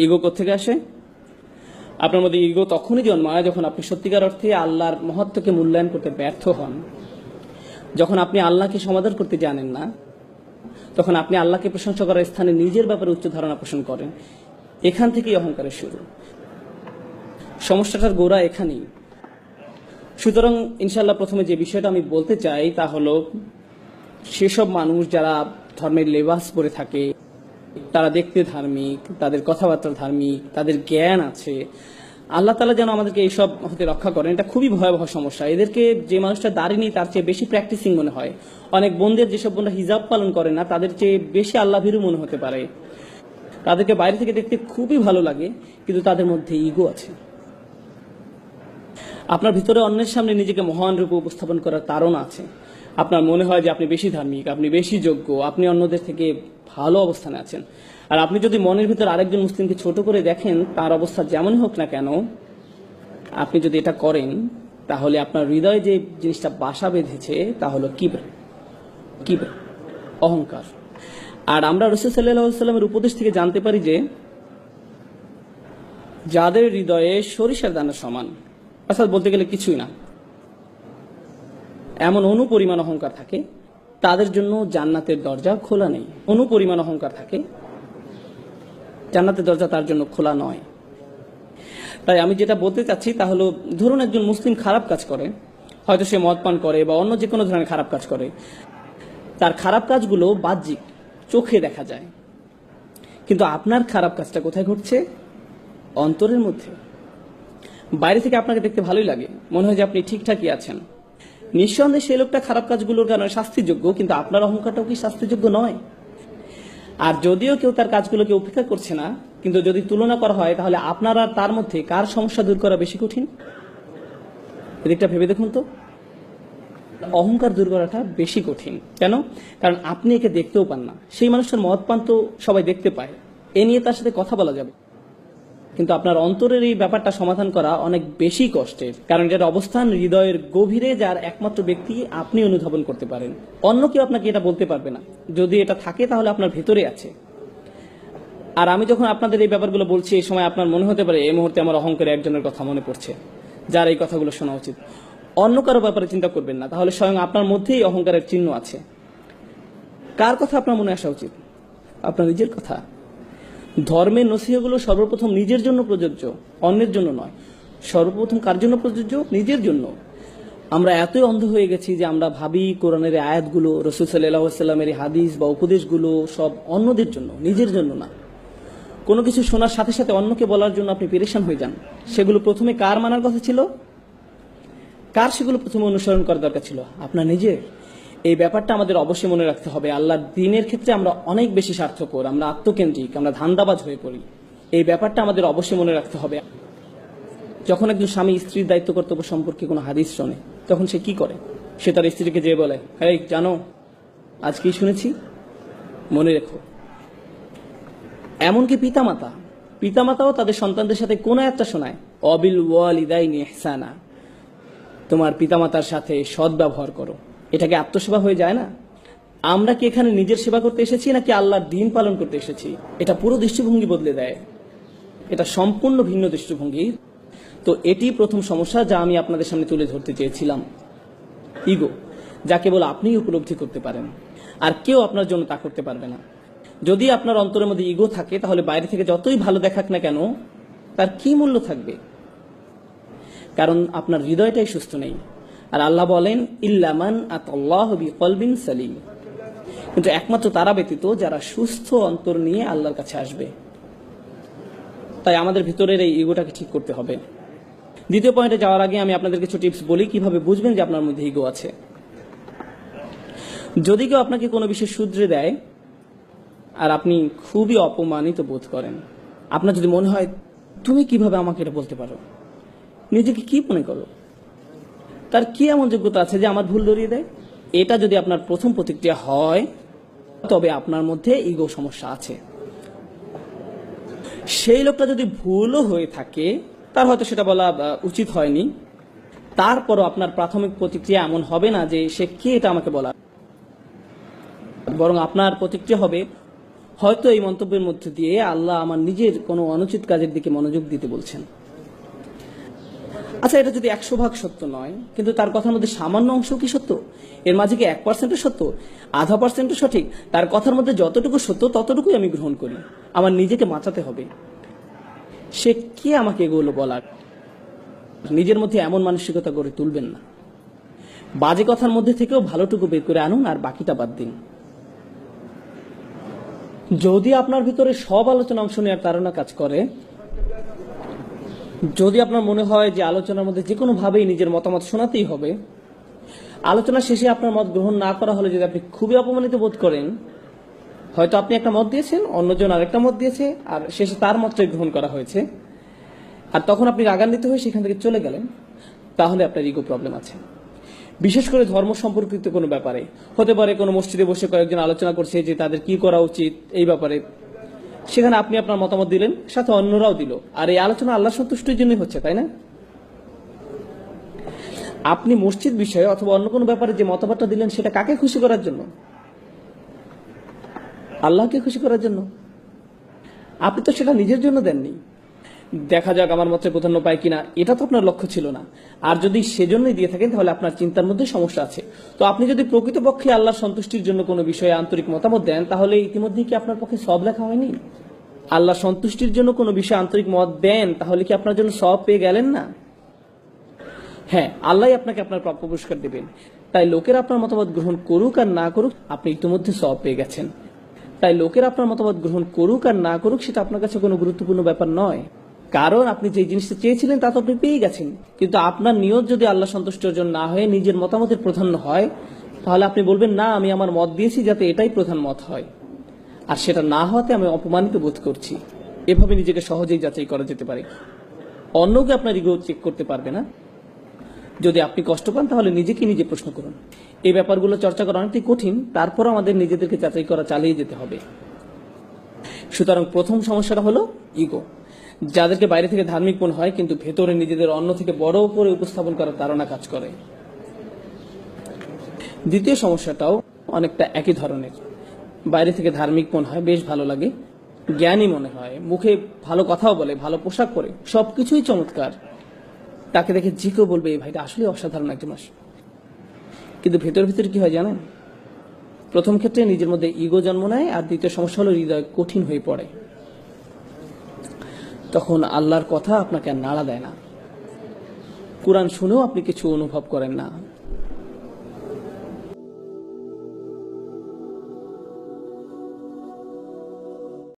Ego কোত্থেকে আসে? আপনার মধ্যে ইগো তখনই জন্মায় যখন আপনি সত্যিকার অর্থে আল্লাহর মহত্বকে মূল্যায়ন করতে ব্যর্থ হন, যখন আপনি আল্লাহকে সমাদর করতে জানেন না, তখন আপনি আল্লাহকে প্রশংসা করার স্থানে নিজের ব্যাপারে উচ্চ ধারণা পোষণ করেন। এখান থেকেই অহংকারের শুরু। সমস্যাটার গোড়া এখানেই। সুতরাং ইনশাআল্লাহ প্রথমে যে বিষয়টা আমি বলতে চাই তা হলো, সেসব মানুষ যারা ধর্মের লেবাস পরে থাকে, তারা দেখতে ধার্মিক, তাদের কথাবার্তা ধার্মিক, তাদের জ্ঞান আছে, আল্লাহ তাআলা যেন আমাদেরকে এইসব হতে রক্ষা করেন। এটা খুবই ভয়াবহ সমস্যা। এদেরকে যে মানুষটা দাড়ি নেই তার চেয়ে বেশি প্র্যাকটিসিং মনে হয়। অনেক বোনদের, যেসব বোনরা হিজাব পালন করে না, তাদের চেয়ে বেশি আল্লাহ ভীরু মনে হতে পারে। তাদেরকে বাইরে থেকে দেখতে খুবই ভালো লাগে, কিন্তু তাদের মধ্যে ইগো আছে। আপনার ভিতরে অন্যের সামনে নিজেকে মহান রূপে উপস্থাপন করার তাড়না আছে। আপনার মনে হয় যে আপনি বেশি ধার্মিক, আপনি বেশি যোগ্য, আপনি অন্যদের থেকে ভালো অবস্থানে আছেন। আর আপনি যদি মনের ভিতর আরেকজন মুসলিমকে ছোট করে দেখেন, তার অবস্থা যেমনই হোক না কেন, আপনি যদি এটা করেন, তাহলে আপনার হৃদয়ে যে জিনিসটা বাসা বেঁধেছে তা হলো কিবর, অহংকার। আর আমরা রাসূল সাল্লাল্লাহু আলাইহি ওয়াসাল্লামের উপদেশ থেকে জানতে পারি যে যাদের হৃদয়ে সরিষার দানা সমান, অর্থাৎ বলতে গেলে কিছুই না, এমন অনুপরিমাণ অহংকার থাকে, তাদের জন্য জান্নাতের দরজা খোলা নেই। অনুপরিমাণ অহংকার থাকে, জান্নাতের দরজা তার জন্য খোলা নয়। তাই আমি যেটা বলতে চাচ্ছি তা হলো, ধরুন একজন মুসলিম খারাপ কাজ করে, হয়তো সে মদ পান করে বা অন্য যে কোনো ধরনের খারাপ কাজ করে। তার খারাপ কাজগুলো বাহ্যিক, চোখে দেখা যায়, কিন্তু আপনার খারাপ কাজটা কোথায় ঘটছে? অন্তরের মধ্যে। বাইরে থেকে আপনাকে দেখতে ভালোই লাগে, মনে হয় যে আপনি ঠিকঠাকই আছেন। নিঃসন্দেহে সেই লোকটা খারাপ কাজগুলোর কারণে শাস্তিযোগ্য, কিন্তু আপনার অহংকারটাও কি শাস্তিযোগ্য নয়? আর যদিও কেউ তার কাজগুলোকে উপেক্ষা করছে না, কিন্তু যদি তুলনা করা হয়, তাহলে আপনার আর তার মধ্যে কার সমস্যা দূর করা বেশি কঠিন? এদিকটা ভেবে দেখুন তো। অহংকার দূর করাটা বেশি কঠিন। কেন? কারণ আপনি একে দেখতেও পান না। সেই মানুষটার মদ পান তো সবাই দেখতে পায়, এ নিয়ে তার সাথে কথা বলা যাবে, কিন্তু আপনার অন্তরের এই ব্যাপারটা সমাধান করা অনেক বেশি কষ্টের। কারণ যার অবস্থান হৃদয়ের গভীরে, যার একমাত্র ব্যক্তি আপনি অনুধাবন করতে পারেন, অন্য কেউ আপনাকে এটা বলতে পারবে না। যদি এটা থাকে তাহলে আপনার ভেতরে আছে। আর আমি যখন আপনাদের এই ব্যাপারগুলো বলছি, এই সময় আপনার মনে হতে পারে এই মুহূর্তে আমার অহংকারে একজনের কথা মনে পড়ছে, যার এই কথাগুলো শোনা উচিত। অন্য কারো ব্যাপারে চিন্তা করবেন না, তাহলে স্বয়ং আপনার মধ্যেই অহংকারের চিহ্ন আছে। কার কথা আপনার মনে আসা উচিত? আপনার নিজের কথা। ধর্মের নসিহতগুলো সর্বপ্রথম নিজের জন্য প্রযোজ্য, অন্যের জন্য নয়। সর্বপ্রথম কার জন্য প্রযোজ্য? নিজের জন্য। আমরা এতই অন্ধ হয়ে গেছি যে আমরা ভাবি কোরআনের আয়াতগুলো, রাসূল সাল্লাল্লাহু আলাইহি ওয়াসাল্লামের হাদিস বা উপদেশগুলো সব অন্যদের জন্য, নিজের জন্য না। কোনো কিছু শোনার সাথে সাথে অন্যকে বলার জন্য আপনি পেরেশান হয়ে যান। সেগুলো প্রথমে কার মানার কথা ছিল? কার সেগুলো প্রথমে অনুসরণ করার দরকার ছিল? আপনার নিজের। এই ব্যাপারটা আমাদের অবশ্যই মনে রাখতে হবে। আল্লাহর দ্বীনের ক্ষেত্রে আমরা অনেক বেশি স্বার্থপর, আমরা আত্মকেন্দ্রিক, আমরা ধান্দাবাজ হয়ে পড়ি। এই ব্যাপারটা আমাদের অবশ্যই মনে রাখতে হবে। যখন একজন স্বামী স্ত্রীর দায়িত্ব কর্তব্য সম্পর্কে কোনো হাদিস শোনে, তখন সে কি করে? সে তার স্ত্রীকে যেয়ে বলে, এই জানো আজ কি শুনেছি, মনে রেখো। এমনকি পিতামাতাও তাদের সন্তানদের সাথে কোন একটা শোনায়, অবিল ওয়ালিদাইনি ইহসানা, তোমার পিতামাতার সাথে সদ্ব্যবহার করো। এটাকে আত্মসেবা হয়ে যায় না? আমরা কি এখানে নিজের সেবা করতে এসেছি নাকি আল্লাহর দ্বীন পালন করতে এসেছি? এটা পুরো দৃষ্টিভঙ্গি বদলে দেয়। এটা সম্পূর্ণ ভিন্ন দৃষ্টিভঙ্গি। তো এটি প্রথম সমস্যা যা আমি আপনাদের সামনে তুলে ধরতে চেয়েছিলাম। ইগো, যা কেবল আপনিই উপলব্ধি করতে পারেন, আর কেউ আপনার জন্য তা করতে পারবে না। যদি আপনার অন্তরের মধ্যে ইগো থাকে, তাহলে বাইরে থেকে যতই ভালো দেখাক না কেন, তার কি মূল্য থাকবে? কারণ আপনার হৃদয়টাই সুস্থ নেই। আর আল্লাহ বলেন, ইল্লামান আতাল্লাহু বিকলবিন সালিম, কিন্তু একমাত্র তারা ব্যতীত যারা সুস্থ অন্তর নিয়ে আল্লাহর কাছে আসবে। তাই আমাদের ভিতরের এই ইগোটাকে ঠিক করতে হবে। দ্বিতীয় পয়েন্টে যাওয়ার আগে আমি আপনাদের কিছু টিপস বলি কিভাবে বুঝবেন যে আপনার মধ্যে ইগো আছে। যদি কেউ আপনাকে কোনো বিষয় শুধরে দেয় আর আপনি খুবই অপমানিত বোধ করেন, আপনার যদি মনে হয় তুমি কিভাবে আমাকে এটা বলতে পারো, নিজেকে কি মনে করো, তার কি এমন যোগ্যতা আছে যে আমার ভুল ধরিয়ে দেয়? এটা যদি আপনার প্রথম প্রতিক্রিয়া হয়, তবে আপনার মধ্যে ইগো সমস্যা আছে। সেই লোকটা যদি ভুলও হয়ে থাকে, তার হয়তো সেটা বলা উচিত হয়নি, তারপরও আপনার প্রাথমিক প্রতিক্রিয়া এমন হবে না যে সে কে এটা আমাকে বলা, বরং আপনার প্রতিক্রিয়া হবে হয়তো এই মন্তব্যের মধ্যে দিয়ে আল্লাহ আমার নিজের কোনো অনুচিত কাজের দিকে মনোযোগ দিতে বলছেন। আচ্ছা, এটা যদি 100% সত্য নয়, কিন্তু তার কথার মধ্যে সামান্য অংশ কি সত্য? এর মাঝে কি 1% সত্য, 0.5% সঠিক? তার কথার মধ্যে যতটুকু সত্য ততটুকুই আমি গ্রহণ করি। আমার নিজেকে বাঁচাতে হবে। সে কে আমাকে এগুলো বলার? নিজের মধ্যে এমন মানসিকতা গড়ে তুলবেন না। বাজে কথার মধ্যে থেকেও ভালোটুকু বের করে আনুন, আর বাকিটা বাদ দিন। যদি আপনার ভিতরে সব আলোচনা অংশ নেওয়ার তাড়না কাজ করে, যদি আপনার মনে হয় যে আলোচনার মধ্যে যে কোনো ভাবেই নিজের মতামত শোনাতেই হবে, আলোচনা শেষে আপনার মত গ্রহণ না করা হলে যদি আপনি খুবই অপমানিত বোধ করেন, হয়তো আপনি একটা মত দিয়েছেন, অন্যজন আরেকটা মত দিয়েছে, আর শেষে তার মতটাই গ্রহণ করা হয়েছে, আর তখন আপনি রাগান্বিত হয়ে সেখান থেকে চলে গেলেন, তাহলে আপনার ইগো প্রবলেম আছে। বিশেষ করে ধর্ম সম্পর্কিত কোনো ব্যাপারে হতে পারে, কোনো মসজিদে বসে কয়েকজন আলোচনা করছে যে তাদের কি করা উচিত এই ব্যাপারে, সেখানে আপনি আপনার মতামত দিলেন, সাথে অন্যরাও দিল, আর এই আলোচনা আল্লাহ সন্তুষ্টির জন্যই হচ্ছে, তাই না? আপনি মসজিদ বিষয়ে অথবা অন্য কোনো ব্যাপারে যে মতামতটা দিলেন, সেটা কাকে খুশি করার জন্য? আল্লাহকে খুশি করার জন্য। আপনি তো সেটা নিজের জন্য দেননি। দেখা যাক আমার মতে প্রাধান্য পায় কিনা, এটা তো আপনার লক্ষ্য ছিল না। আর যদি সেজন্যই দিয়ে থাকেন, তাহলে আপনার চিন্তার মধ্যে সমস্যা আছে। তো আপনি যদি প্রকৃতপক্ষে আল্লাহর সন্তুষ্টির জন্য কোনো বিষয়ে আন্তরিক মতামত দেন, তাহলে ইতিমধ্যেই কি আপনার পক্ষে সওয়াব লেখা হয়নি? আল্লাহ সন্তুষ্টির জন্য কোনো বিষয়ে আন্তরিক মত দেন, তাহলে কি আপনার জন্য সওয়াব পেয়ে গেলেন না? হ্যাঁ, আল্লাহ আপনাকে আপনার প্রাপ্য পুরস্কার দেবেন। তাই লোকের আপনার মতামত গ্রহণ করুক আর না করুক, আপনি ইতিমধ্যে সওয়াব পেয়ে গেছেন। তাই লোকের আপনার মতামত গ্রহণ করুক আর না করুক, সেটা আপনার কাছে কোনো গুরুত্বপূর্ণ ব্যাপার নয়। কারণ আপনি যে জিনিসটা চেয়েছিলেন তা তো আপনি পেয়ে গেছেন। কিন্তু আপনার নিয়ত যদি আল্লাহ সন্তুষ্ট অর্জন না হয়ে নিজের মতামতের প্রাধান্য হয়, তাহলে আপনি বলবেন, না, আমি আমার মত দিয়েছি যাতে এটাই প্রধান মত হয়, আর সেটা না হওয়াতে আমি অপমানিত বোধ করছি। এভাবে নিজেকে সহজেই যাচাই করা যেতে পারে। অন্যকে আপনার ইগো চেক করতে পারবে না। যদি আপনি কষ্ট পান, তাহলে নিজেকে নিজে প্রশ্ন করুন। এই ব্যাপারগুলো চর্চা করা অনেকটাই কঠিন, তারপর আমাদের নিজেদেরকে যাচাই করা চালিয়ে যেতে হবে। সুতরাং প্রথম সমস্যাটা হলো ইগো, যাদেরকে বাইরে থেকে ধার্মিক মনে হয়, কিন্তু ভেতরে নিজেদের অন্য থেকে বড় করে উপস্থাপন করার তাড়না কাজ করে। দ্বিতীয় সমস্যাটাও অনেকটা একই ধরনের। বাইরে থেকে ধার্মিক মনে হয়, বেশ ভালো লাগে, জ্ঞানী মনে হয়, মুখে ভালো কথাও বলে, ভালো পোশাক পরে, সবকিছুই চমৎকার, তাকে দেখে যে কেউ বলবে এই ভাইটা আসলে অসাধারণ একজন মানুষ। কিন্তু ভেতর ভিতরে কি হয় জানেন? প্রথম ক্ষেত্রে নিজের মধ্যে ইগো জন্ম নেয়, আর দ্বিতীয় সমস্যা হলো হৃদয় কঠিন হয়ে পড়ে। তখন আল্লাহর কথা আপনাকে আর নাড়া দেয় না, কোরআন শুনেও আপনি কিছু অনুভব করেন না,